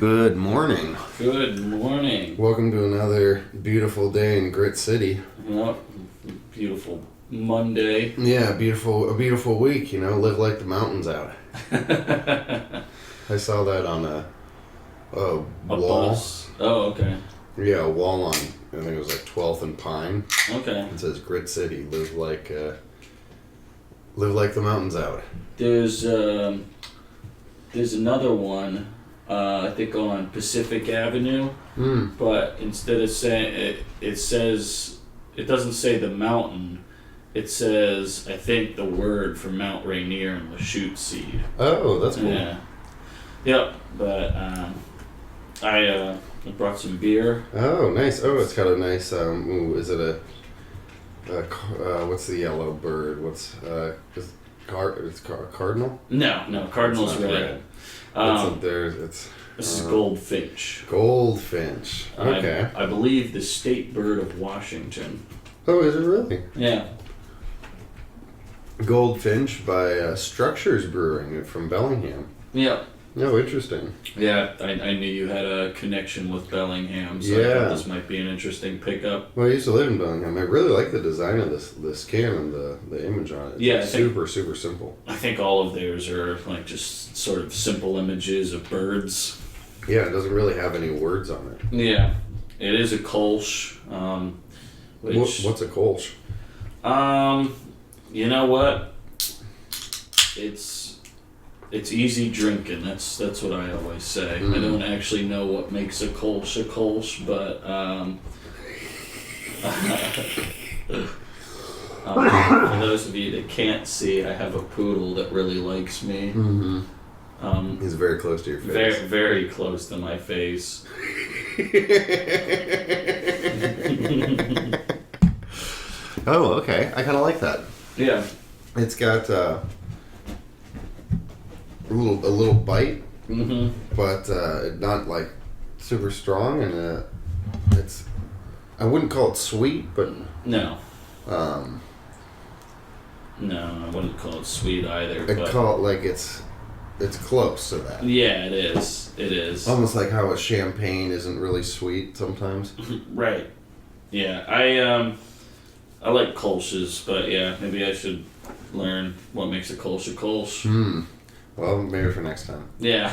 Good morning. Good morning. Welcome to another beautiful day in Grit City. Yep. Beautiful Monday. Yeah, a beautiful week, live like the mountains out. I saw that on a A wall. bus. Oh, okay. Yeah, a wall on, I think it was like 12th and Pine. Okay. It says Grit City, live like the mountains out. There's another one, I think on Pacific Avenue, but instead of saying it says, it doesn't say the mountain. It says, I think, the word for Mount Rainier and Lachute Seed. Oh, that's cool. Yeah. Yep. But I brought some beer. Oh, nice. Oh, it's got a nice, is it what's the yellow bird? What's, it's cardinal? No, Cardinal's It's not red. This is goldfinch. Goldfinch. Okay. I believe the state bird of Washington. Oh, is it really? Yeah. Goldfinch by Structures Brewing from Bellingham. Yeah. Oh, interesting. Yeah, I knew you had a connection with Bellingham, so I Yeah. thought this might be an interesting pickup. Well, I used to live in Bellingham. I really like the design of this can and the image on it. It's Yeah, I think- super simple. I think all of theirs are like just sort of simple images of birds. Yeah, it doesn't really have any words on it. Yeah. It is a Kolsch, which... What's a Kolsch? You know what? It's easy drinking. That's what I always say. I don't actually know what makes a Kolsch, but for those of you that can't see, I have a poodle that really likes me. Mm-hmm. He's very close to your face. Very, very close to my face. Oh, okay. I kind of like that. Yeah. It's got a little bite, but not like super strong, and it's. I wouldn't call it sweet, but No. No, I wouldn't call it sweet either. I'd But call it like it's close to that. yeah, it is. It is. Almost like how a champagne isn't really sweet sometimes. Right. Yeah, I like Kolsch's, but yeah, maybe I should learn what makes a Kolsch a Kolsch. Well, maybe for next time. Yeah,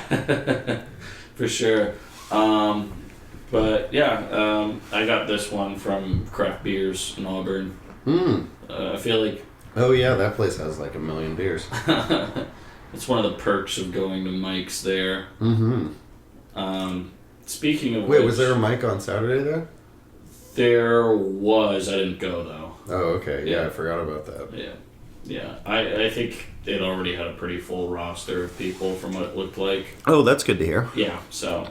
for sure. But yeah, I got this one from Craft Beers in Auburn. I feel like Oh yeah, that place has like a million beers. it's one of the perks of going to Mike's there. Speaking of Wait, which, was there a mic on Saturday there? There was. I didn't go though. Oh, okay. Yeah, Yeah. I forgot about that. Yeah. I think they'd already had a pretty full roster of people from what it looked like. Oh, that's good to hear. Yeah, so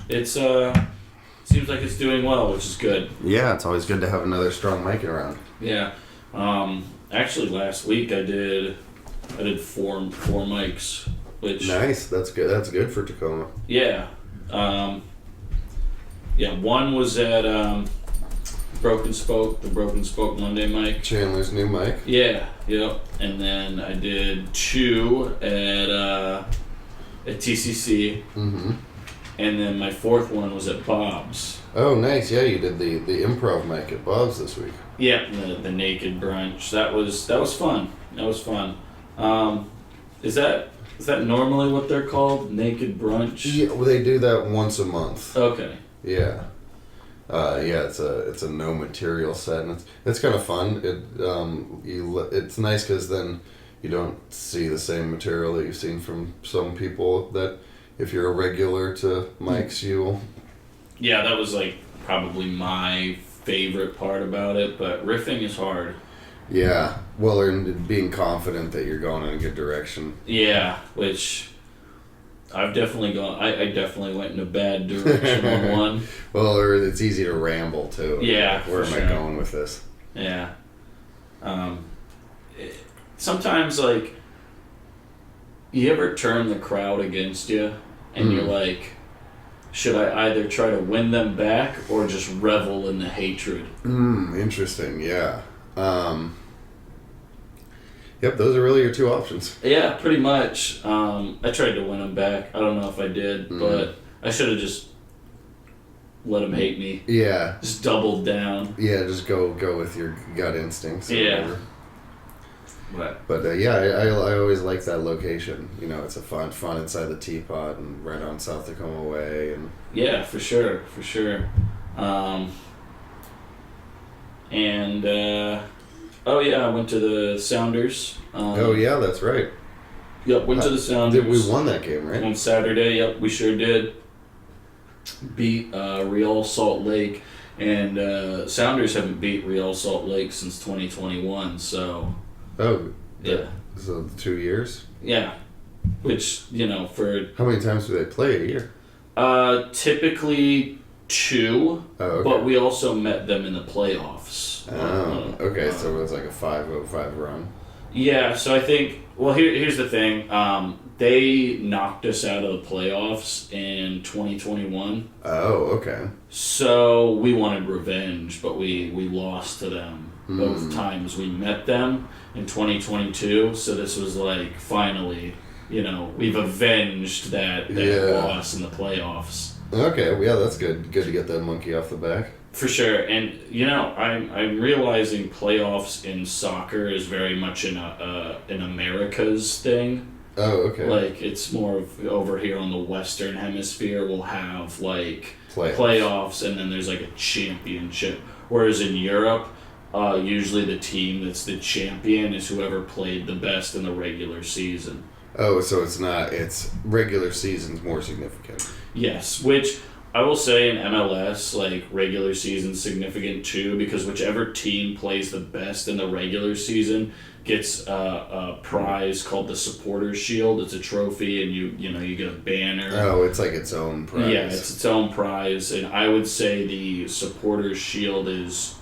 it's seems like it's doing well, which is good. Yeah, it's always good to have another strong mic around. Yeah. Actually last week I did four mics, which Nice. That's good. That's good for Tacoma. yeah. One was at the Broken Spoke Monday mic. Chandler's new mic. Yeah, yep. And then I did two at TCC. And then my fourth one was at Bob's. Oh, nice. Yeah, you did the improv mic at Bob's this week. Yeah, the naked brunch. That was fun. That was fun. Is that normally what they're called? Naked brunch? Yeah, well, they do that once a month. Okay. Yeah. Yeah, it's a no material set, and it's kind of fun. It's nice because then you don't see the same material that you've seen from some people that if you're a regular to Mike's, you'll. Yeah, that was like probably my favorite part about it, but riffing is hard. Yeah, well, and being confident that you're going in a good direction. Yeah, which I've definitely gone. I definitely went in a bad direction on one. Well, or it's easy to ramble too. Yeah, Like, where am for I sure. going with this? Yeah. Sometimes, like, you ever turn the crowd against you and you're like, should I either try to win them back or just revel in the hatred? Interesting. Yeah. Yep, those are really your two options. Yeah, pretty much. I tried to win them back. I don't know if I did, but I should have just let them hate me. Yeah. Just doubled down. Yeah, just go with your gut instincts. Or whatever. But I always like that location. You know, it's a fun inside the teapot and right on South Tacoma Way. And yeah, for sure. I went to the Sounders. Oh yeah, that's right. Yep, went to the Sounders. We won that game, right? On Saturday. Yep, we sure did. Beat Real Salt Lake, and Sounders haven't beat Real Salt Lake since 2021. So. Oh. Yeah. So 2 years. Yeah, which for how many times do they play a year? Typically 2. Oh, okay. But we also met them in the playoffs. Oh, okay. So it was like a 5-0-5 run. Yeah. So I think. Well, here's the thing. They knocked us out of the playoffs in 2021. Oh, okay. So we wanted revenge, but we lost to them both times we met them in 2022. So this was like, finally, we've avenged that loss in the playoffs. Okay, well, yeah, that's good. Good to get that monkey off the back. For sure, and I'm realizing playoffs in soccer is very much an America's thing. Oh, okay. Like, it's more of over here on the Western Hemisphere, we'll have, like, playoffs, and then there's, like, a championship. Whereas in Europe, usually the team that's the champion is whoever played the best in the regular season. Oh, so it's regular season's more significant. Yes, which I will say in MLS, like, regular season's significant too, because whichever team plays the best in the regular season gets a prize called the Supporters Shield. It's a trophy, and you get a banner. Oh, it's like its own prize. Yeah, it's its own prize, and I would say the Supporters Shield is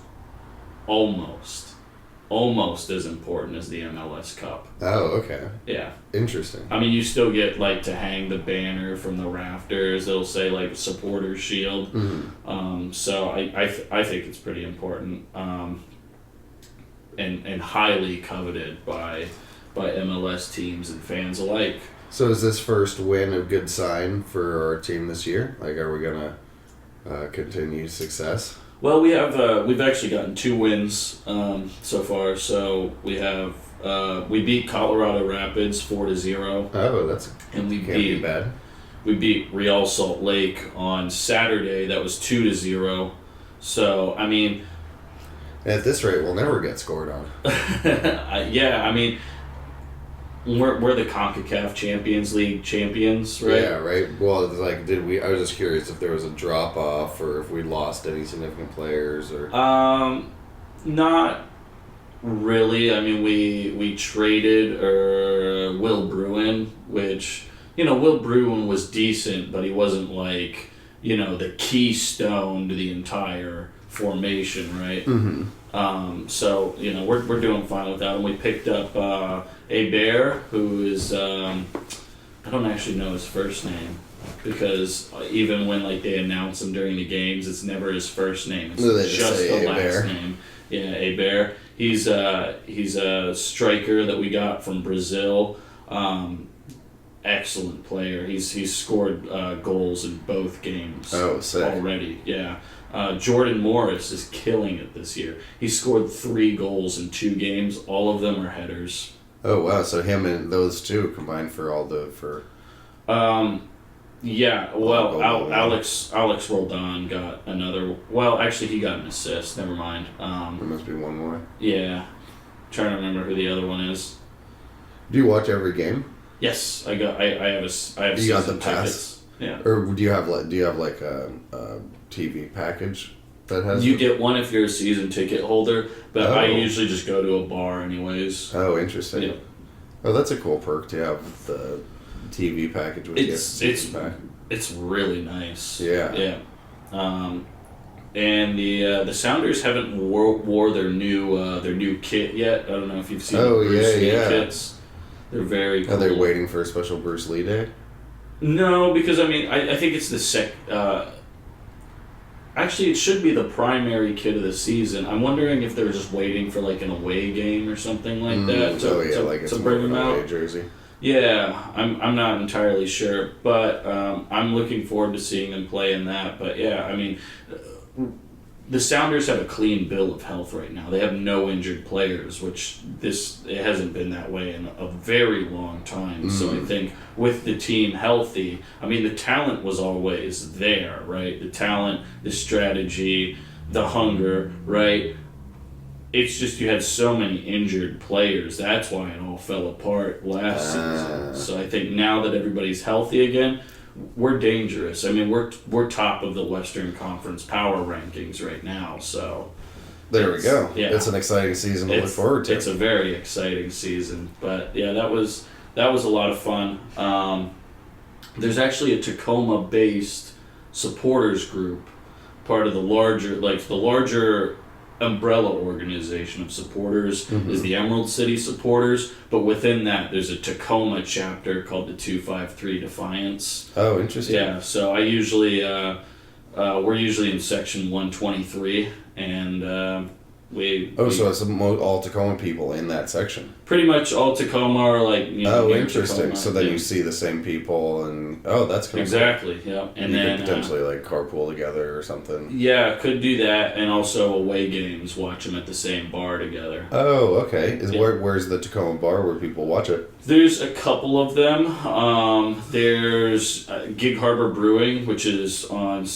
almost as important as the MLS Cup. Oh, okay. Yeah. Interesting. I mean, you still get, like, to hang the banner from the rafters. It'll say, like, Supporters Shield. Mm-hmm. So I think it's pretty important. And highly coveted by MLS teams and fans alike. So is this first win a good sign for our team this year? Like, are we gonna continue success? Well, we've actually gotten 2 wins so far. So we beat Colorado Rapids 4-0. Oh, and we can't be bad. We beat Real Salt Lake on Saturday. That was 2-0. So I mean. At this rate, we'll never get scored on. Yeah, I mean, we're the CONCACAF Champions League champions, right? Yeah, right. Well, it's like, I was just curious if there was a drop off or if we lost any significant players or. Not really. I mean, we traded Will Bruin, which Will Bruin was decent, but he wasn't like the keystone to the entire formation, right? Mm-hmm. So we're doing fine with that, and we picked up Hebert, who is I don't actually know his first name, because even when they announce him during the games, it's never his first name. It's just the last name. Yeah, Hebert. He's a striker that we got from Brazil. Excellent player. He's scored goals in both games. Oh, sick. Already. Yeah. Jordan Morris is killing it this year. He scored 3 goals in 2 games. All of them are headers. Oh wow! So him and those 2 combined for. Yeah. Well, Alex Roldan got another. Well, actually, he got an assist. Never mind. There must be one more. Yeah. Trying to remember who the other one is. Do you watch every game? Yes, I have. You got the pass. Tickets. Yeah. Or do you have like a TV package that has? You get one if you're a season ticket holder, but Oh. I usually just go to a bar anyways. Oh, interesting. Yeah. Oh, that's a cool perk to have the TV package with It's really nice. Yeah. Yeah. And the Sounders haven't wore their new kit yet. I don't know if you've seen Bruce Lee kits. They're very cool. Are they waiting for a special Bruce Lee Day? No, because I mean I think it's the actually, it should be the primary kit of the season. I'm wondering if they're just waiting for an away game or something like that to bring them out. Jersey. Yeah, I'm not entirely sure, but I'm looking forward to seeing them play in that. But yeah, I mean, the Sounders have a clean bill of health right now. They have no injured players, which it hasn't been that way in a very long time. So I think with the team healthy, I mean the talent was always there, right? The talent, the strategy, the hunger, right? It's just you had so many injured players. That's why it all fell apart last season. So I think now that everybody's healthy again, we're dangerous. I mean, we're top of the Western Conference power rankings right now. So There we go. Yeah. It's an exciting season to look forward to. it's a very exciting season. But yeah, that was a lot of fun. There's actually a Tacoma-based supporters group, part of the larger umbrella organization of supporters is the Emerald City Supporters, but within that there's a Tacoma chapter called the 253 Defiance. Oh, interesting. Yeah, so I usually we're usually in section 123, and So it's all Tacoma people in that section. pretty much all Tacoma are like near Interesting. Tacoma. So then Yeah. you see the same people, and that's kind Exactly, yeah, and you then could potentially like carpool together or something. yeah, could do that, and also away games, watch them at the same bar together. Oh, okay. Yeah. Where's the Tacoma bar where people watch it? There's a couple of them. There's Gig Harbor Brewing, which is on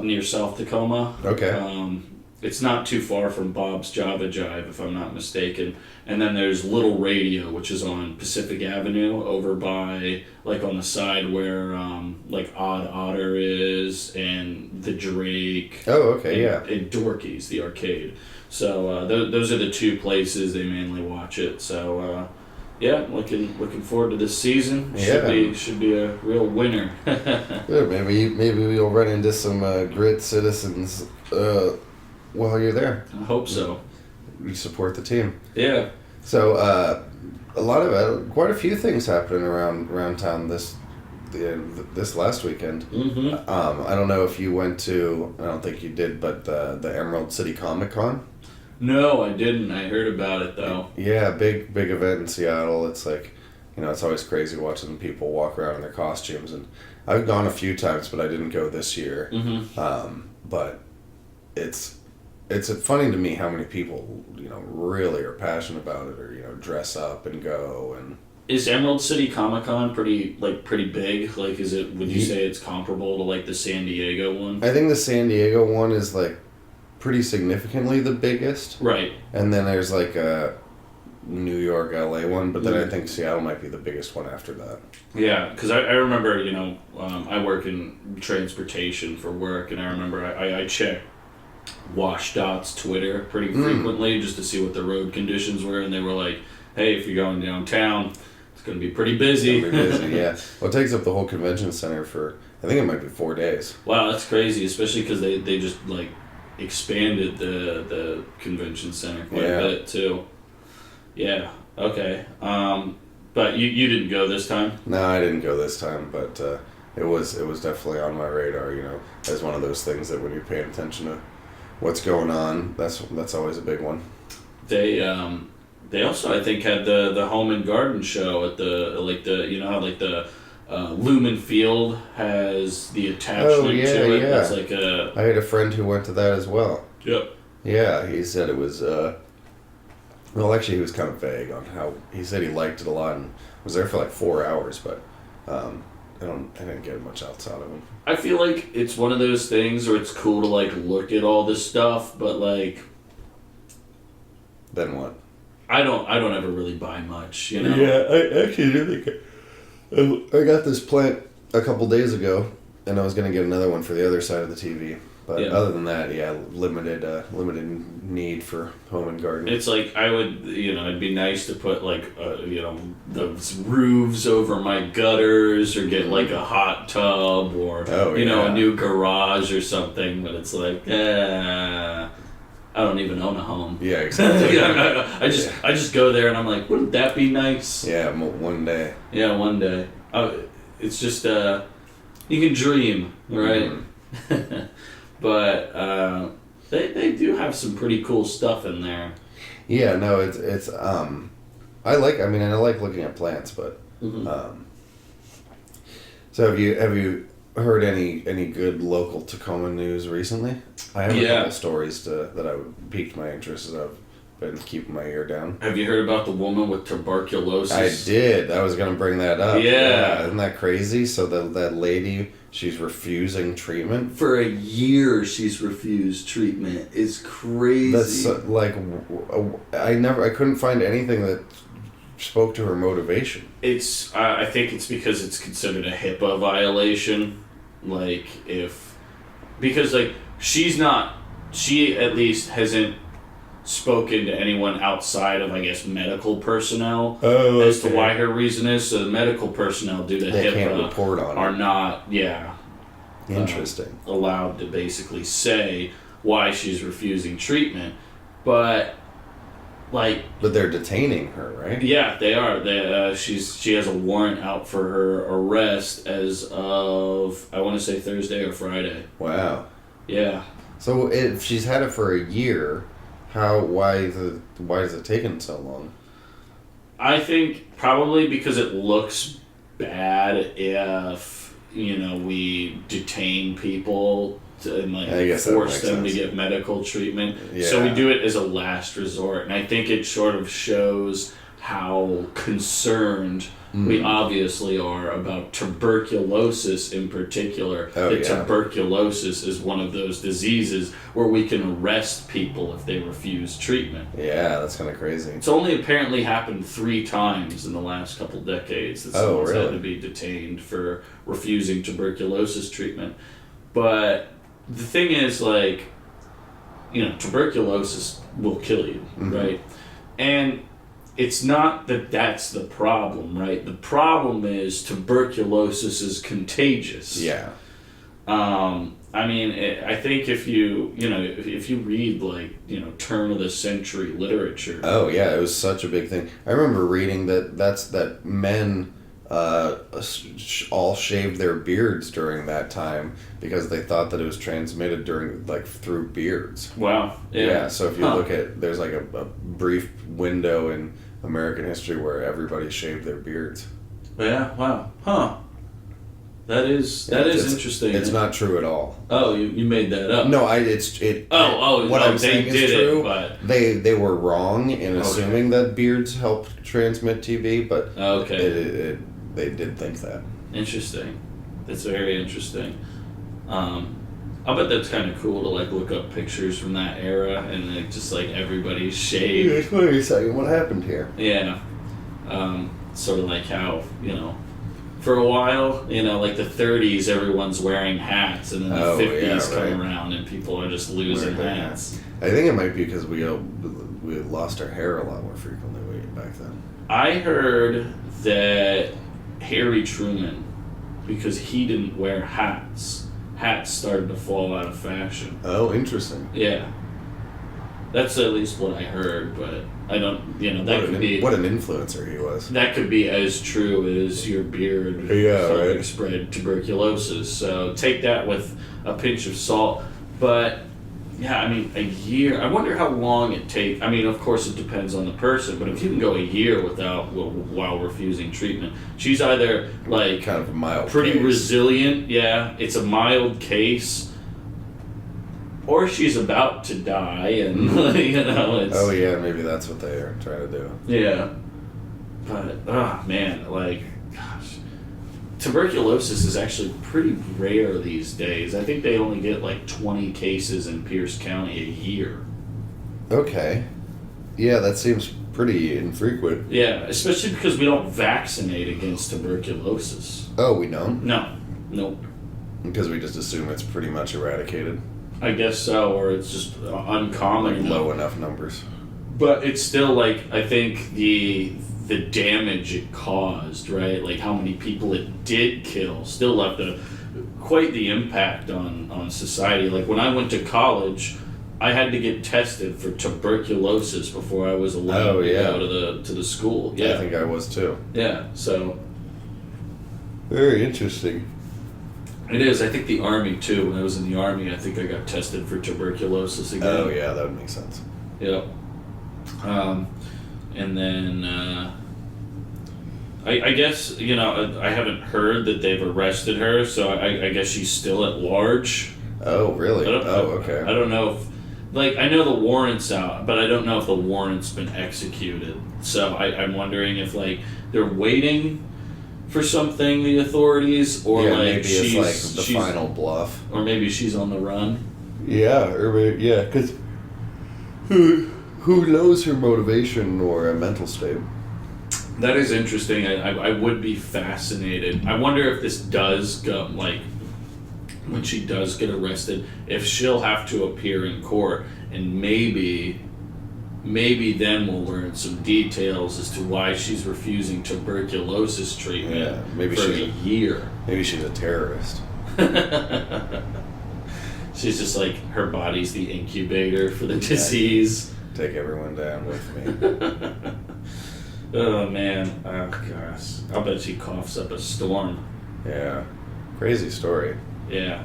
near South Tacoma. Okay. It's not too far from Bob's Java Jive, if I'm not mistaken. And then there's Little Radio, which is on Pacific Avenue, over by, like, on the side where, like, Odd Otter is, and the Drake. Oh, okay. and, Yeah. and Dorky's, the arcade. So those are the two places they mainly watch it. So yeah, looking forward to this season. Should be a real winner. Good. Maybe we'll run into some grit citizens while you're there. I hope so. You support the team. Yeah. So quite a few things happening around town this last weekend. Mm-hmm. I don't know if you went to. I don't think you did, but the Emerald City Comic Con. No, I didn't. I heard about it though. Yeah, big event in Seattle. It's like, it's always crazy watching people walk around in their costumes, and I've gone a few times, but I didn't go this year. Mm-hmm. But it's funny to me how many people really are passionate about it, or dress up and go. And Is Emerald City Comic Con pretty big? Like, is it? Would you say it's comparable to like the San Diego one? I think the San Diego one is like pretty significantly the biggest, Right. and then there's like a New York, LA one, but then I think Seattle might be the biggest one after that. Yeah, because I remember, I work in transportation for work, and I remember I checked WashDOT's Twitter pretty frequently just to see what the road conditions were, and they were like, hey, if you're going downtown, it's going to be pretty busy. Yeah. Well, it takes up the whole convention center for, I think it might be 4 days. Wow, that's crazy, especially because they just, like, expanded the convention center quite a bit, too. Yeah, okay. But you didn't go this time? No, I didn't go this time, but it was definitely on my radar, as one of those things that when you're paying attention to what's going on, that's always a big one. They also, I think, had the home and garden show at how the Lumen Field has the attachment to it. Yeah. It's like a. I had a friend who went to that as well. Yep. Yeah, he said it was. Well, actually, he was kind of vague on how. He said he liked it a lot and was there for like 4 hours, but I didn't get much else out of him. I feel like it's one of those things where it's cool to like look at all this stuff, but like. Then what? I don't ever really buy much, Yeah, I actually do think I got this plant a couple days ago, and I was gonna get another one for the other side of the TV. But other than that, limited need for home and garden. It's like I would, it'd be nice to put like, those roofs over my gutters, or get like a hot tub, or a new garage or something. But it's like, I don't even own a home. Yeah, exactly. I just go there and I'm like, wouldn't that be nice? Yeah, one day. Yeah, one day. It's just you can dream, right? Mm-hmm. But they do have some pretty cool stuff in there. Yeah, no, it's I like looking at plants, but Mm-hmm. So have you heard any good local Tacoma news recently? I have a couple stories that I piqued my interest as I've been keeping my ear down. Have you heard about the woman with tuberculosis? I did. I was going to bring that up. Yeah. Isn't that crazy? So that lady, she's refusing treatment. For a year, she's refused treatment. It's crazy. That's I couldn't find anything that spoke to her motivation. It's I think it's because it's considered a HIPAA violation. Because she at least hasn't spoken to anyone outside of, I guess, medical personnel as to why her reason is. So the medical personnel, due to they HIPAA, can't report on are it. not, Interesting. allowed to basically say why she's refusing treatment. But they're detaining her, right? yeah, they are. She has a warrant out for her arrest as of, I want to say, Thursday or Friday. Wow. Yeah. So if she's had it for a year, why is it taking so long? I think probably because it looks bad if, we detain people and force them to get medical treatment. Yeah. So we do it as a last resort. And I think it sort of shows how concerned we obviously are about tuberculosis in particular. Tuberculosis is one of those diseases where we can arrest people if they refuse treatment. Yeah, that's kind of crazy. It's only apparently happened 3 times in the last couple decades that someone's had to be detained for refusing tuberculosis treatment. But the thing is, tuberculosis will kill you, right? And it's not that that's the problem, right? The problem is tuberculosis is contagious. Yeah. I think if you read turn of the century literature. Oh yeah, it was such a big thing. I remember reading that men all shaved their beards during that time because they thought that it was transmitted through beards. Wow. Yeah. So if you look at, there's a brief window in American history where everybody shaved their beards. Yeah. Wow. Huh. That is interesting. It's not true at all. Oh, you made that up. No, I'm saying is true. But they were wrong in assuming that beards help transmit TB, but they did think that. Interesting. That's very interesting. I bet that's kind of cool to look up pictures from that era and just everybody's shaved. It's funny second. What happened here? Yeah. Sort of like how, for a while, the 30s, everyone's wearing hats, and then the 50s come around and people are just losing hats. I think it might be because we lost our hair a lot more frequently back then. I heard that Harry Truman, because he didn't wear hats started to fall out of fashion. Oh, interesting. Yeah. That's at least what I heard, but I don't, what an influencer he was. That could be as true as your beard spread tuberculosis. So take that with a pinch of salt. But yeah, a year. I wonder how long it takes. Of course it depends on the person, but if you can go a year while refusing treatment, she's either kind of a mild pretty case. Resilient. Yeah, it's a mild case. Or she's about to die, and it's... Oh yeah, maybe that's what they are trying to do. Yeah. But, gosh. Tuberculosis is actually pretty rare these days. I think they only get 20 cases in Pierce County a year. Okay. Yeah, that seems pretty infrequent. Yeah, especially because we don't vaccinate against tuberculosis. Oh, we don't? No. Nope. Because we just assume it's pretty much eradicated. I guess so, or it's just uncommon. Low enough numbers. But it's still I think the damage it caused, right? How many people it did kill still left quite the impact on society. When I went to college, I had to get tested for tuberculosis before I was allowed to go to the school. Yeah, I think I was too. Yeah, so very interesting. It is. I think the Army too. When I was in the Army, I think I got tested for tuberculosis again. Oh yeah, that would make sense. Yep. And then I guess, I haven't heard that they've arrested her, so I guess she's still at large. Oh, really? Okay. I don't know if, I know the warrant's out, but I don't know if the warrant's been executed. So I'm wondering if, they're waiting for something, the authorities, or maybe she's it's the she's- final bluff. or maybe she's on the run. Yeah, because who knows her motivation or mental state? That is interesting. I would be fascinated. I wonder if this does go, when she does get arrested, if she'll have to appear in court, and maybe then we'll learn some details as to why she's refusing tuberculosis treatment maybe for she's a year. Maybe she's a terrorist. She's just her body's the incubator for the disease. Take everyone down with me. Oh man, oh gosh. I'll bet she coughs up a storm. Yeah, crazy story. Yeah.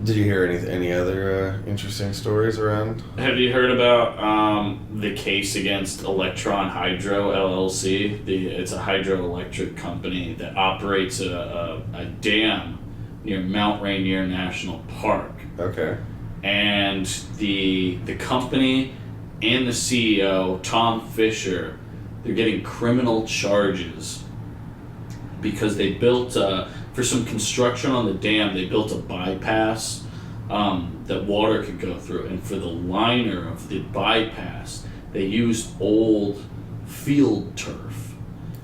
Did you hear any other interesting stories around? Have you heard about the case against Electron Hydro LLC? It's a hydroelectric company that operates a dam near Mount Rainier National Park. Okay. And the company and the CEO, Tom Fisher, they're getting criminal charges because they built for some construction on the dam. They built a bypass that water could go through, and for the liner of the bypass, they used old field turf.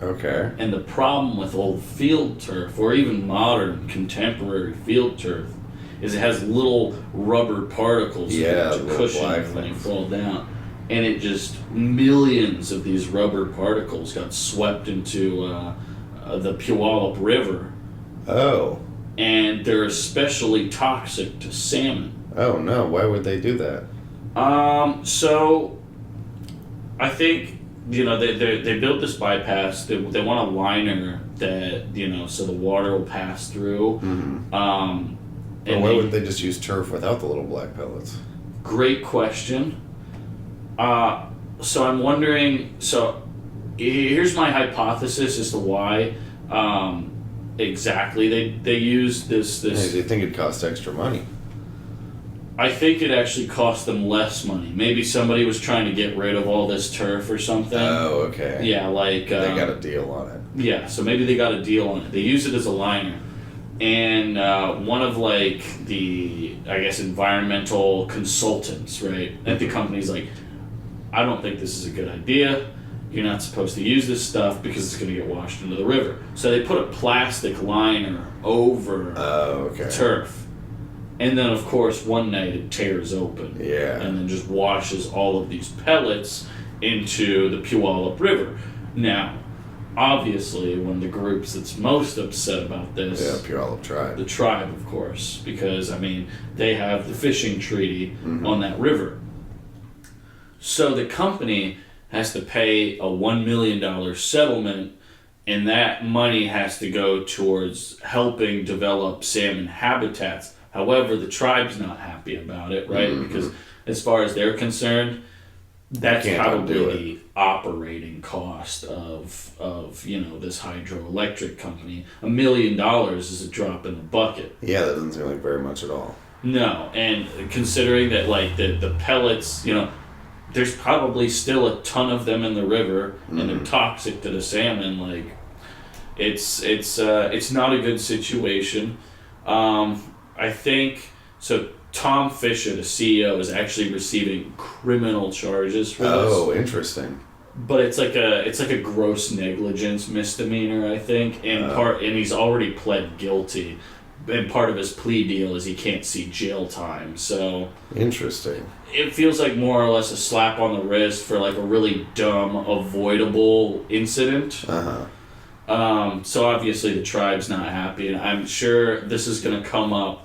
Okay. And the problem with old field turf, or even modern contemporary field turf, is it has little rubber particles to cushion it when you fall down. And it just, millions of these rubber particles got swept into the Puyallup River. Oh. And they're especially toxic to salmon. Oh no, why would they do that? So I think, they built this bypass. They want a liner that, so the water will pass through. Mm-hmm. And why wouldn't they just use turf without the little black pellets? Great question. So I'm wondering, here's my hypothesis as to why exactly they use this. They think it'd cost extra money. I think it actually cost them less money. Maybe somebody was trying to get rid of all this turf or something. Oh, okay. Yeah, they got a deal on it. Yeah, so maybe they got a deal on it. They use it as a liner. And one of the, I guess, environmental consultants, right, at the company's I don't think this is a good idea. You're not supposed to use this stuff because it's going to get washed into the river. So they put a plastic liner over turf. And then, of course, one night it tears open. Yeah. And then just washes all of these pellets into the Puyallup River. Now, obviously, one of the groups that's most upset about this... Yeah, Puyallup Tribe. The tribe, of course. Because, they have the fishing treaty on that river. So the company has to pay a $1 million settlement, and that money has to go towards helping develop salmon habitats. However, the tribe's not happy about it, right? Mm-hmm. Because as far as they're concerned, that's probably the operating cost of this hydroelectric company. $1 million is a drop in the bucket. Yeah, that doesn't seem like very much at all. No, and considering that the pellets, there's probably still a ton of them in the river, and they're toxic to the salmon. It's not a good situation. I think so. Tom Fisher, the CEO, is actually receiving criminal charges for this. Oh, interesting. But it's like a gross negligence misdemeanor, I think, and he's already pled guilty. And part of his plea deal is he can't see jail time. So interesting. It feels like more or less a slap on the wrist for a really dumb, avoidable incident. So obviously the tribe's not happy, and I'm sure this is going to come up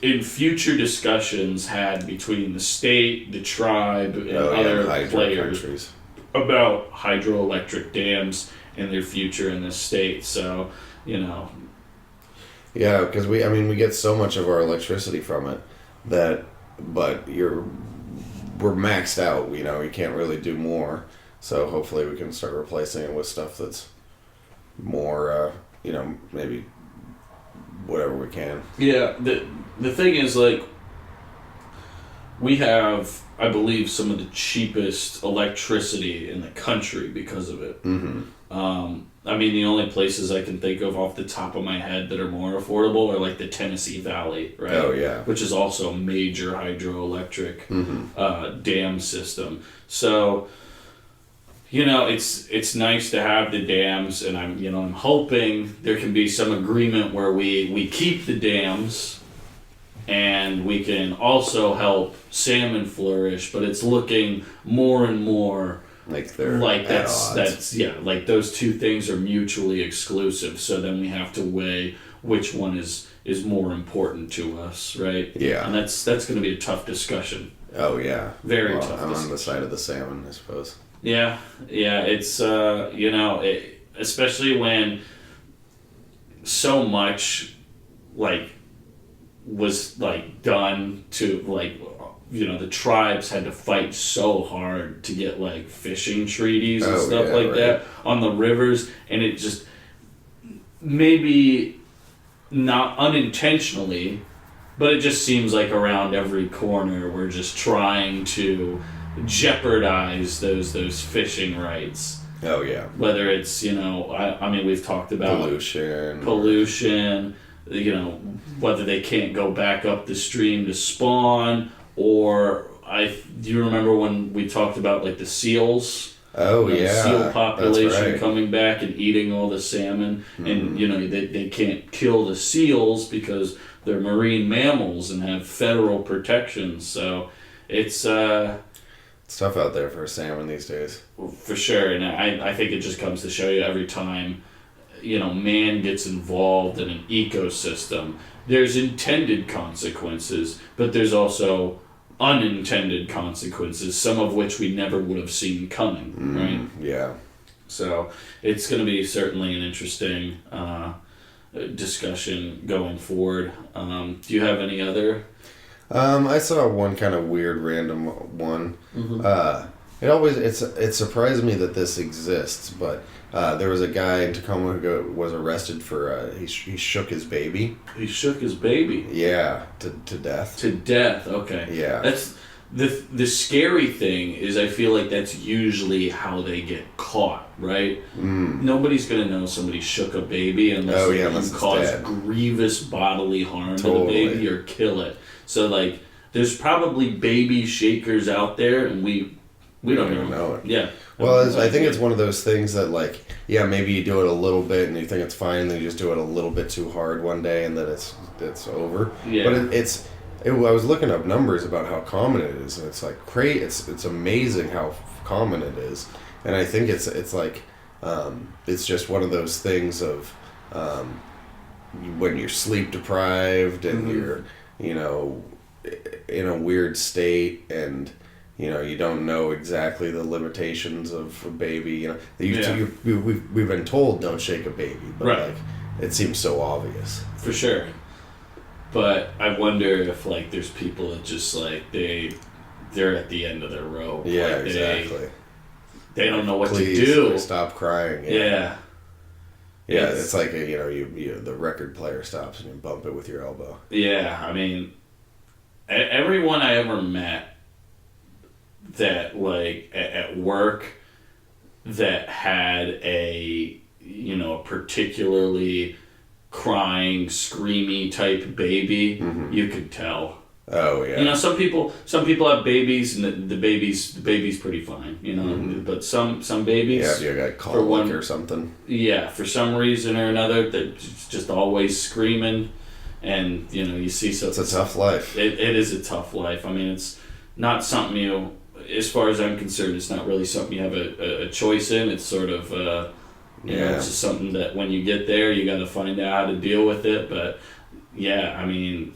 in future discussions had between the state, the tribe, and other players about hydroelectric dams and their future in this state. So, Yeah, because we get so much of our electricity from it but we're maxed out. You can't really do more. So hopefully we can start replacing it with stuff that's more, maybe whatever we can. Yeah, the thing is, like, we have, I believe, some of the cheapest electricity in the country because of it. I mean, the only places I can think of off the top of my head that are more affordable are like the Tennessee Valley, right? Oh, yeah. Which is also a major hydroelectric dam system. So, it's nice to have the dams, and I'm hoping there can be some agreement where we keep the dams, and we can also help salmon flourish. But it's looking more and more Like they're like at odds. that's like those two things are mutually exclusive. So then we have to weigh which one is more important to us, right? Yeah. And that's going to be a tough discussion. Oh, yeah. Very well, tough I'm on discussion. the side of the salmon, I suppose. Yeah, it's especially when so much was done to the tribes had to fight so hard to get fishing treaties and stuff that on the rivers, and it just maybe not unintentionally, but it just seems like around every corner we're just trying to jeopardize those fishing rights. Oh, yeah. Whether it's I mean, we've talked about pollution, whether they can't go back up the stream to spawn, or do you remember when we talked about the seals? Oh, The yeah. seal population That's right. coming back and eating all the salmon, and they can't kill the seals because they're marine mammals and have federal protections. So it's It's tough out there for salmon these days. for sure, and I think it just comes to show you every time man gets involved in an ecosystem, there's intended consequences, but there's also unintended consequences, some of which we never would have seen coming, right? Yeah. So it's going to be certainly an interesting discussion going forward. Do you have any other? I saw one kind of weird random one. It surprised me that this exists, but there was a guy in Tacoma who was arrested for he shook his baby. He shook his baby. Yeah, to death. To death. Okay. Yeah. That's the scary thing is I feel like that's usually how they get caught, right? Nobody's gonna know somebody shook a baby unless they unless can it's cause dead. grievous bodily harm to the Totally. baby or kill it. So there's probably baby shakers out there, and we don't even know it. Yeah. Well, I think it's one of those things that maybe you do it a little bit and you think it's fine, then you just do it a little bit too hard one day and then it's over. Yeah. But I was looking up numbers about how common it is, and it's it's amazing how common it is, and I think it's just one of those things of when you're sleep deprived and you're in a weird state and you don't know exactly the limitations of a baby. We've been told don't shake a baby, but Right. it seems so obvious. For sure. But I wonder if there's people that just they're at the end of their rope. Yeah, exactly. They don't know what Please, to do. stop crying. Yeah. Yeah, it's like the record player stops and you bump it with your elbow. Yeah, I mean, everyone I ever met that at work that had a particularly crying, screamy type baby, you could tell. Oh yeah. Some people have babies and the baby's pretty fine, but some babies. Yeah, if you got colic or something. Yeah, for some reason or another, they're just always screaming, and you see so. It's a tough life. It is a tough life. I mean, it's not something as far as I'm concerned, it's not really something you have a choice in. It's sort of it's just something that when you get there, you got to find out how to deal with it. But yeah, I mean,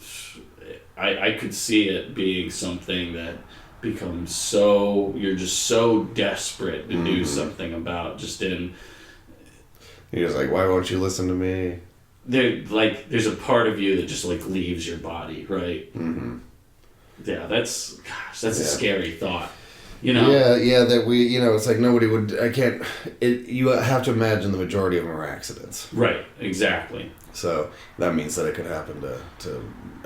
I could see it being something that becomes you're just so desperate to do something about. You're just like, why won't you listen to me? There's a part of you that just leaves your body, right? Yeah, that's a scary thought. You know. Yeah, that we, it's like nobody would. I can't. You have to imagine the majority of them are accidents. Right. Exactly. So that means that it could happen to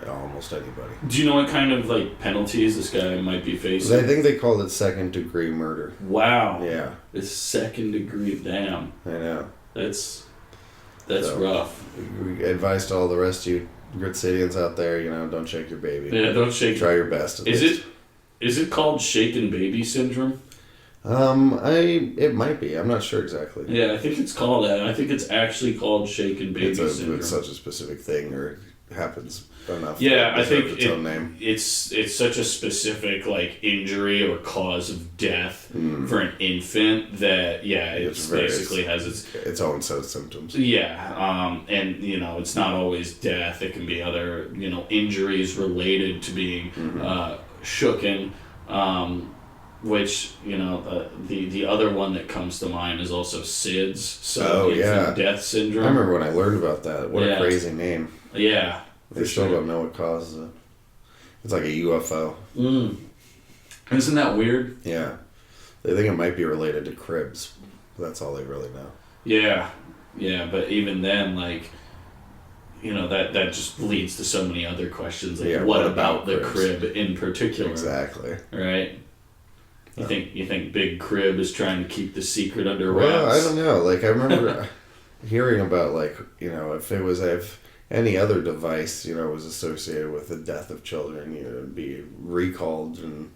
almost anybody. Do you know what kind of like penalties this guy might be facing? I think they called it second-degree murder. Wow. Yeah. It's second degree. Damn. I know. That's So, rough. We advise to all the rest of you Grit Cityans out there, don't shake your baby. Yeah, don't shake. Try your best. Is it called shaken baby syndrome? It might be. I'm not sure exactly. Yeah, I think it's called that. I think it's actually called shaken baby syndrome. It's such a specific thing, or it happens enough. Yeah, I think its own name. It's such a specific like injury or cause of death for an infant that it basically has its own set of symptoms. Yeah, and it's not always death. It can be other injuries related to being shooken. Which the other one that comes to mind is also SIDS, so infant death syndrome. I remember when I learned about that. What a crazy name. Yeah, they still don't know what causes it. It's like a UFO. Isn't that weird? Yeah, they think it might be related to cribs. That's all they really know. Yeah, but even then, like, that just leads to so many other questions. Like, what about the crib in particular? Exactly. Right. You think Big Crib is trying to keep the secret under wraps? Well, I don't know. Like, I remember hearing about, like, if any other device, was associated with the death of children, it'd be recalled and,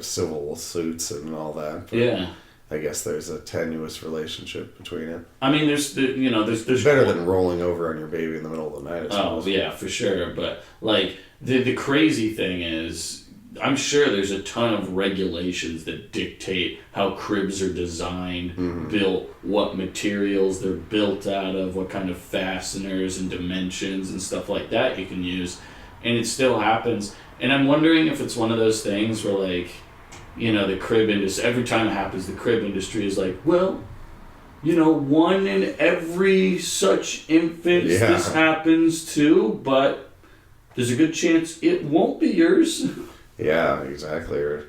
civil suits and all that. But yeah. I guess there's a tenuous relationship between it. I mean, there's better than rolling over on your baby in the middle of the night. I suppose. Oh yeah, for sure. But like the crazy thing is, I'm sure there's a ton of regulations that dictate how cribs are designed, built, what materials they're built out of, what kind of fasteners and dimensions and stuff like that you can use, and it still happens. And I'm wondering if it's one of those things where, like, the crib industry, every time it happens, the crib industry is like, well, one in every such infant this happens to, but there's a good chance it won't be yours. Yeah, exactly. Or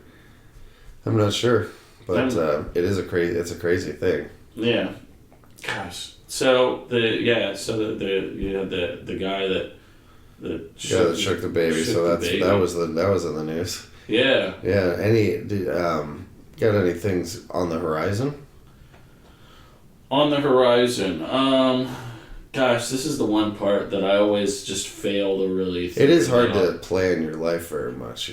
I'm not sure, but it's a crazy thing. Yeah, gosh. So the guy that shook the baby. That was in the news. Yeah. Yeah. Got any things on the horizon? On the horizon. Gosh, this is the one part that I always just fail to really think It is hard about. to plan your life very much,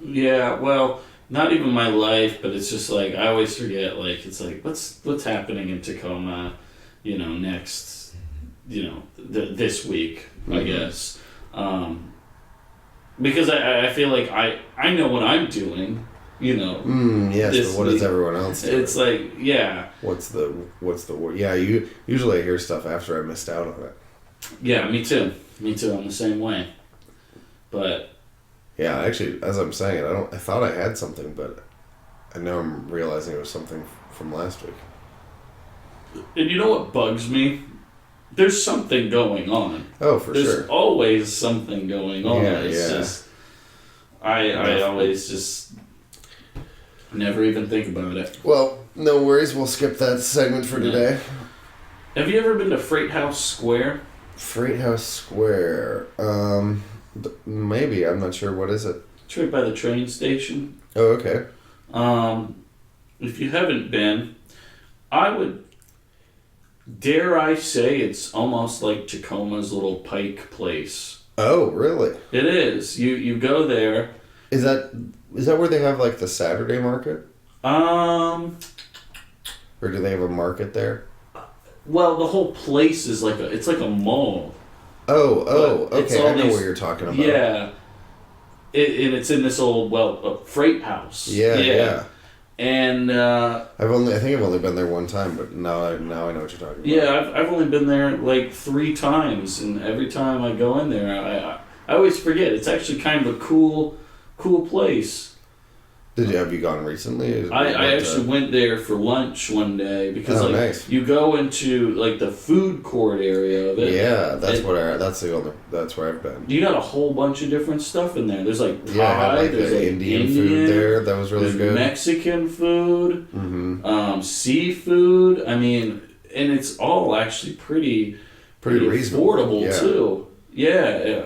Yeah, well, not even my life, but it's just like I always forget. Like, it's like what's happening in Tacoma, next, this week, I guess, because I feel like I know what I'm doing. Yes, but what is everyone else doing? It's like, yeah. What's the word? Yeah, usually I hear stuff after I missed out on it. Yeah, me too. I'm the same way. But yeah, actually, as I'm saying it, I thought I had something, but I know I'm realizing it was something from last week. And you know what bugs me? There's something going on. Oh, for sure. There's always something going on. It's just I always just never even think about it. Well, no worries. We'll skip that segment for today. Have you ever been to Freight House Square? Freight House Square. Maybe. I'm not sure. What is it? It's right by the train station. Oh, okay. If you haven't been, I would dare I say it's almost like Tacoma's little Pike place. Oh, really? It is. You go there. Is that where they have like the Saturday market? Or do they have a market there? Well, the whole place is like it's like a mall. Oh, okay. I know what you're talking about. Yeah. And it's in this old freight house. Yeah. And I think I've only been there one time, but now I know what you're talking about. Yeah, I've only been there like 3 times, and every time I go in there, I always forget. It's actually kind of a cool place. Have you gone recently? I actually went there for lunch one day because nice. you go into like the food court area of it. Yeah, that's where I've been. You got a whole bunch of different stuff in there. There's like Thai, I had like there's the like Indian food there. That was really there's good. Mexican food, seafood. I mean, and it's all actually pretty reasonable. affordable too. Yeah.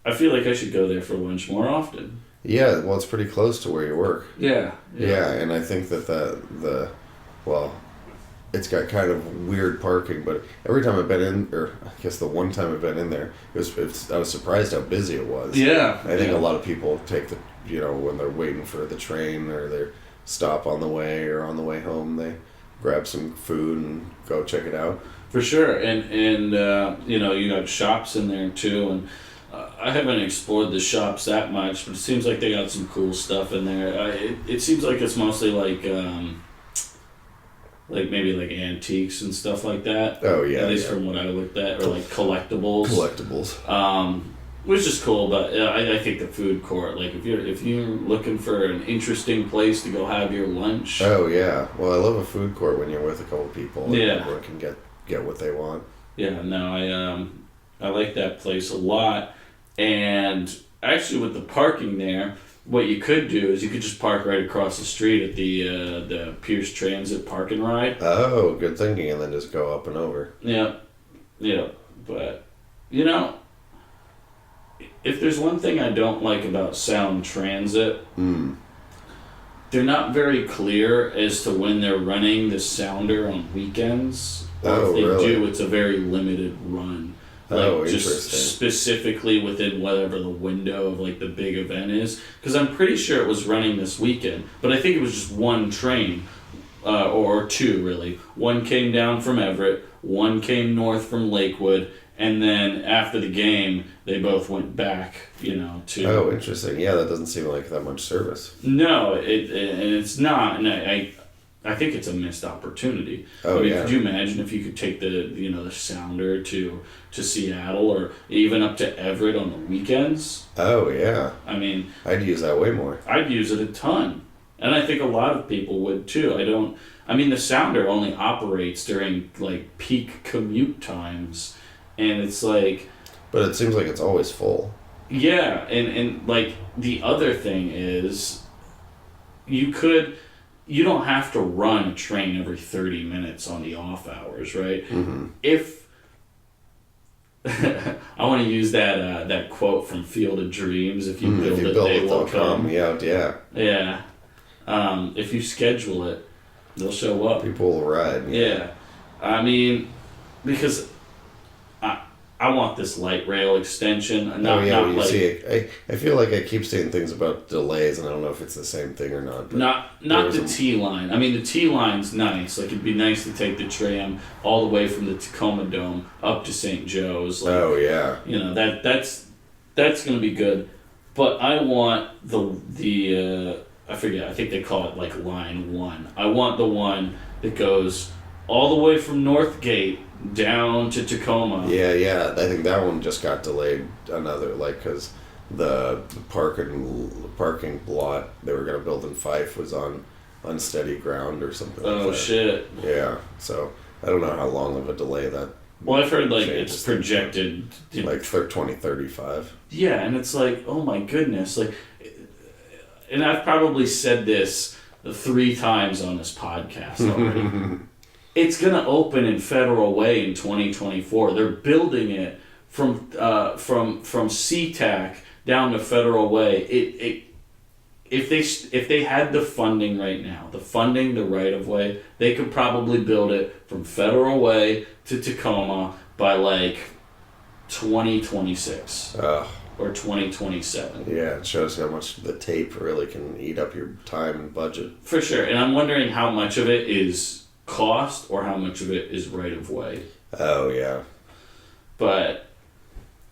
I feel like I should go there for lunch more often. Yeah, well, it's pretty close to where you work. Yeah. Yeah, and I think it's got kind of weird parking, but every time I've been in, or I guess the one time I've been in there, I was surprised how busy it was. Yeah. I think a lot of people take when they're waiting for the train or their stop on the way or on the way home, they grab some food and go check it out. For sure, and you got shops in there too, and I haven't explored the shops that much, but it seems like they got some cool stuff in there. It seems like it's mostly like maybe like antiques and stuff like that. Oh yeah, at least from what I looked at, or like collectibles. Which is cool, but I think the food court, like if you're looking for an interesting place to go have your lunch. Oh yeah, well I love a food court when you're with a couple people. And everyone can get what they want. Yeah, no, I like that place a lot. And actually, with the parking there, what you could do is you could just park right across the street at the Pierce Transit Park and Ride. Oh, good thinking, and then just go up and over. Yeah, but if there's one thing I don't like about Sound Transit, they're not very clear as to when they're running the Sounder on weekends. Or if they do, it's a very limited run. Like just specifically within whatever the window of like the big event is, because I'm pretty sure it was running this weekend, but I think it was just one train, or two really. One came down from Everett, one came north from Lakewood, and then after the game they both went back. To. Oh, interesting. Yeah, that doesn't seem like that much service. No, and it's not, and I think it's a missed opportunity. Oh, Could you imagine if you could take the Sounder to Seattle or even up to Everett on the weekends? Oh yeah. I mean, I'd use that way more. I'd use it a ton, and I think a lot of people would too. The Sounder only operates during like peak commute times, and it's like. But it seems like it's always full. Yeah, and like the other thing is, you don't have to run a train every 30 minutes on the off hours, right? Mm-hmm. If I want to use that quote from Field of Dreams, if you build it, they will come. Yeah. Yeah. If you schedule it, they'll show up. People will ride. Yeah. Because I want this light rail extension. I feel like I keep saying things about delays, and I don't know if it's the same thing or not. But not the T-line. The T-line's nice. Like, it'd be nice to take the tram all the way from the Tacoma Dome up to St. Joe's. Like, oh, yeah. That's going to be good. But I want the I forget, I think they call it, like, Line 1. I want the one that goes all the way from Northgate down to Tacoma. Yeah. I think that one just got delayed because the parking lot they were going to build in Fife was on unsteady ground or something like that. Oh, shit. Yeah, so I don't know how long of a delay that. Well, I've heard it's projected like 2035. Yeah, and it's like, oh my goodness, like, and I've probably said this 3 times on this podcast already. It's going to open in Federal Way in 2024. They're building it from SeaTac down to Federal Way. If they had the funding right now, the right of way, they could probably build it from Federal Way to Tacoma by like 2026 or 2027. Yeah, it shows how much the tape really can eat up your time and budget. For sure, and I'm wondering how much of it is cost or how much of it is right of way. Oh yeah. But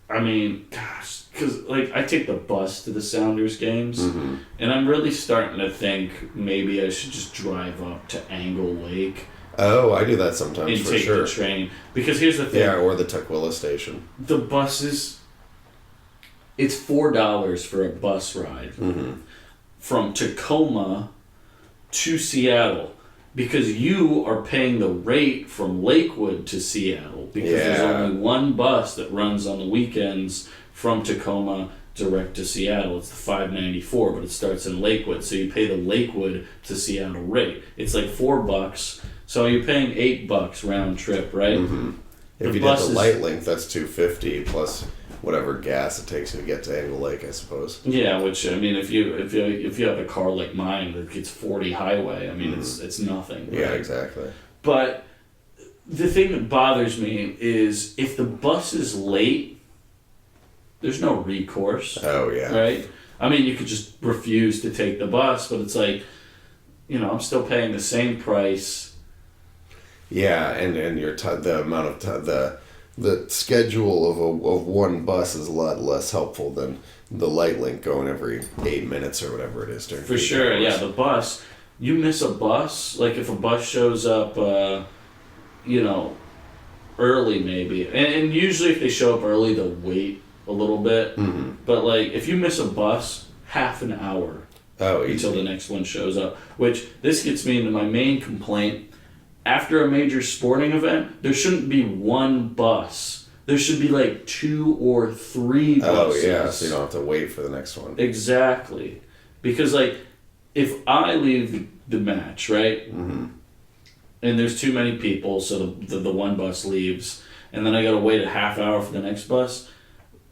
gosh, because like I take the bus to the Sounders games, and I'm really starting to think maybe I should just drive up to Angle Lake. Oh, I do that sometimes and for take sure. The train, because here's the thing. Yeah, or the Tukwila station. The buses. It's $4 for a bus ride. from Tacoma to Seattle, because you are paying the rate from Lakewood to Seattle, because there's only one bus that runs on the weekends from Tacoma direct to Seattle. It's the 594, but it starts in Lakewood, so you pay the Lakewood to Seattle rate. It's like $4, so you're paying $8 round trip, right? Mm-hmm. If you did the light link, that's $250 plus whatever gas it takes you to get to Angle Lake, I suppose. Yeah, which I mean, if you have a car like mine that gets 40 highway, I mean, it's nothing. Right? Yeah, exactly. But the thing that bothers me is if the bus is late, there's no recourse. Oh yeah. Right. I mean, you could just refuse to take the bus, but it's like, I'm still paying the same price. Yeah, and your the amount of the schedule of one bus is a lot less helpful than the light link going every 8 minutes or whatever it is. For sure, yeah. The bus, you miss a bus, like if a bus shows up, early maybe, and usually if they show up early, they'll wait a little bit. Mm-hmm. But like if you miss a bus, half an hour until the next one shows up. Which this gets me into my main complaint. After a major sporting event, there shouldn't be one bus. There should be like 2 or 3 buses. Oh yeah, so you don't have to wait for the next one. Exactly. Because like, if I leave the match, right? Mm-hmm. And there's too many people, so the one bus leaves, and then I gotta wait a half hour for the next bus.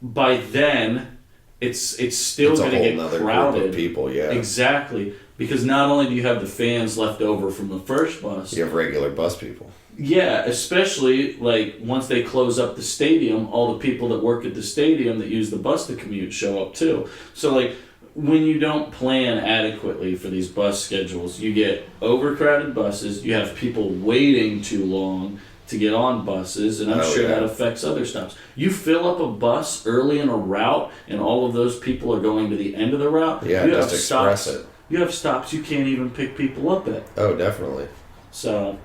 By then, it's still gonna get crowded. Group of people, yeah. Exactly. Because not only do you have the fans left over from the first bus, you have regular bus people. Yeah, especially like once they close up the stadium, all the people that work at the stadium that use the bus to commute show up too. So like when you don't plan adequately for these bus schedules, you get overcrowded buses, you have people waiting too long to get on buses, and I'm sure that affects other stops. You fill up a bus early in a route and all of those people are going to the end of the route. Yeah, you just have express stops, it. You have stops you can't even pick people up at. Oh, definitely. So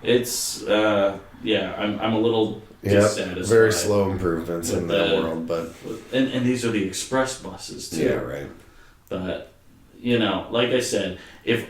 it's I'm a little dissatisfied. Very slow improvements in that world, but and these are the express buses too. Yeah, right. But like I said, I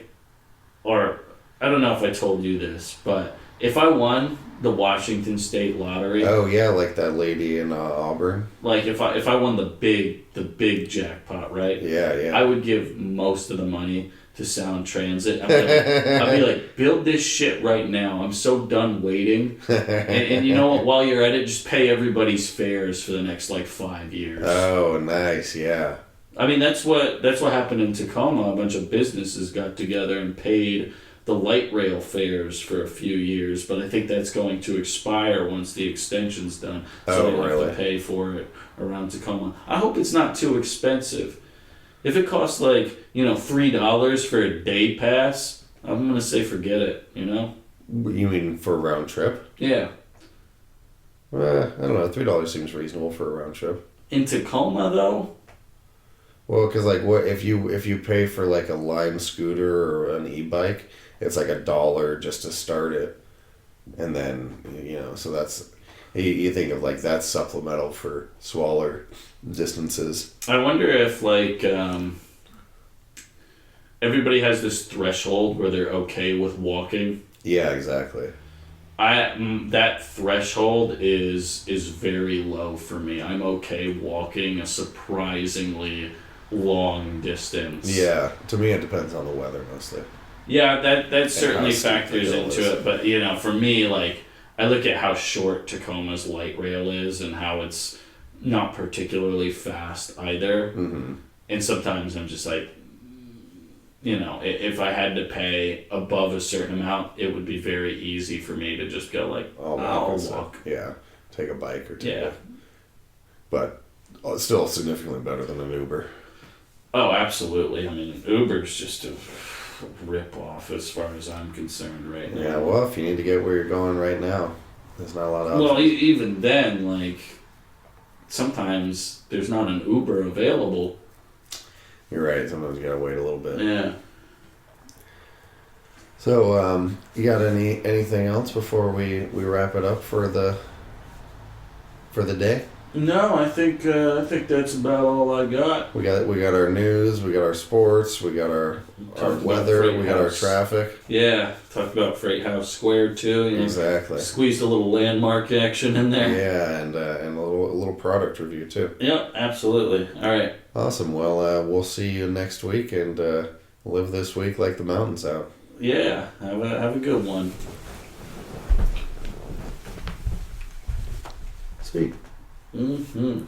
don't know if I told you this, but if I won the Washington State Lottery, oh yeah, like that lady in Auburn. like if I won the big jackpot, right? Yeah. I would give most of the money to Sound Transit. I'd be like, build this shit right now. I'm so done waiting. And you know what? While you're at it, just pay everybody's fares for the next 5 years. Oh, nice. Yeah. I mean, that's what happened in Tacoma. A bunch of businesses got together and paid the light rail fares for a few years, but I think that's going to expire once the extension's done. So they have to pay for it around Tacoma. I hope it's not too expensive. If it costs $3 for a day pass, I'm gonna say forget it. You mean for a round trip? Yeah. I don't know. $3 seems reasonable for a round trip. In Tacoma, though. Well, because what if you pay for a Lime scooter or an e-bike, it's $1 just to start it, and then so that's you think of that's supplemental for smaller distances. I wonder if everybody has this threshold where they're okay with walking. Yeah, exactly. That threshold is very low for me. I'm okay walking a surprisingly long distance. Yeah, to me it depends on the weather mostly. Yeah, that certainly factors into it, but for me, I look at how short Tacoma's light rail is and how it's not particularly fast either. Mm-hmm. And sometimes I'm just if I had to pay above a certain amount, it would be very easy for me to just go I'll walk. Yeah, take a bike or two. Yeah. But it's still significantly better than an Uber. Oh, absolutely. I mean, Uber's just a rip-off as far as I'm concerned right now. Yeah, well, if you need to get where you're going right now, there's not a lot of options. Well, even then, sometimes there's not an Uber available. You're right. Sometimes you gotta wait a little bit. Yeah. So, you got anything else before we wrap it up for the day? No, I think that's about all I got. We got our news, we got our sports, we got our Talked about weather, Freight we got our House. traffic. Yeah, talked about Freight House Square too. You know, Exactly. squeezed a little landmark action in there. Yeah, and a little product review too. Yep, absolutely. All right. Awesome. Well, we'll see you next week, and live this week like the mountains out. Yeah, have a good one. Sweet. Mm-hmm.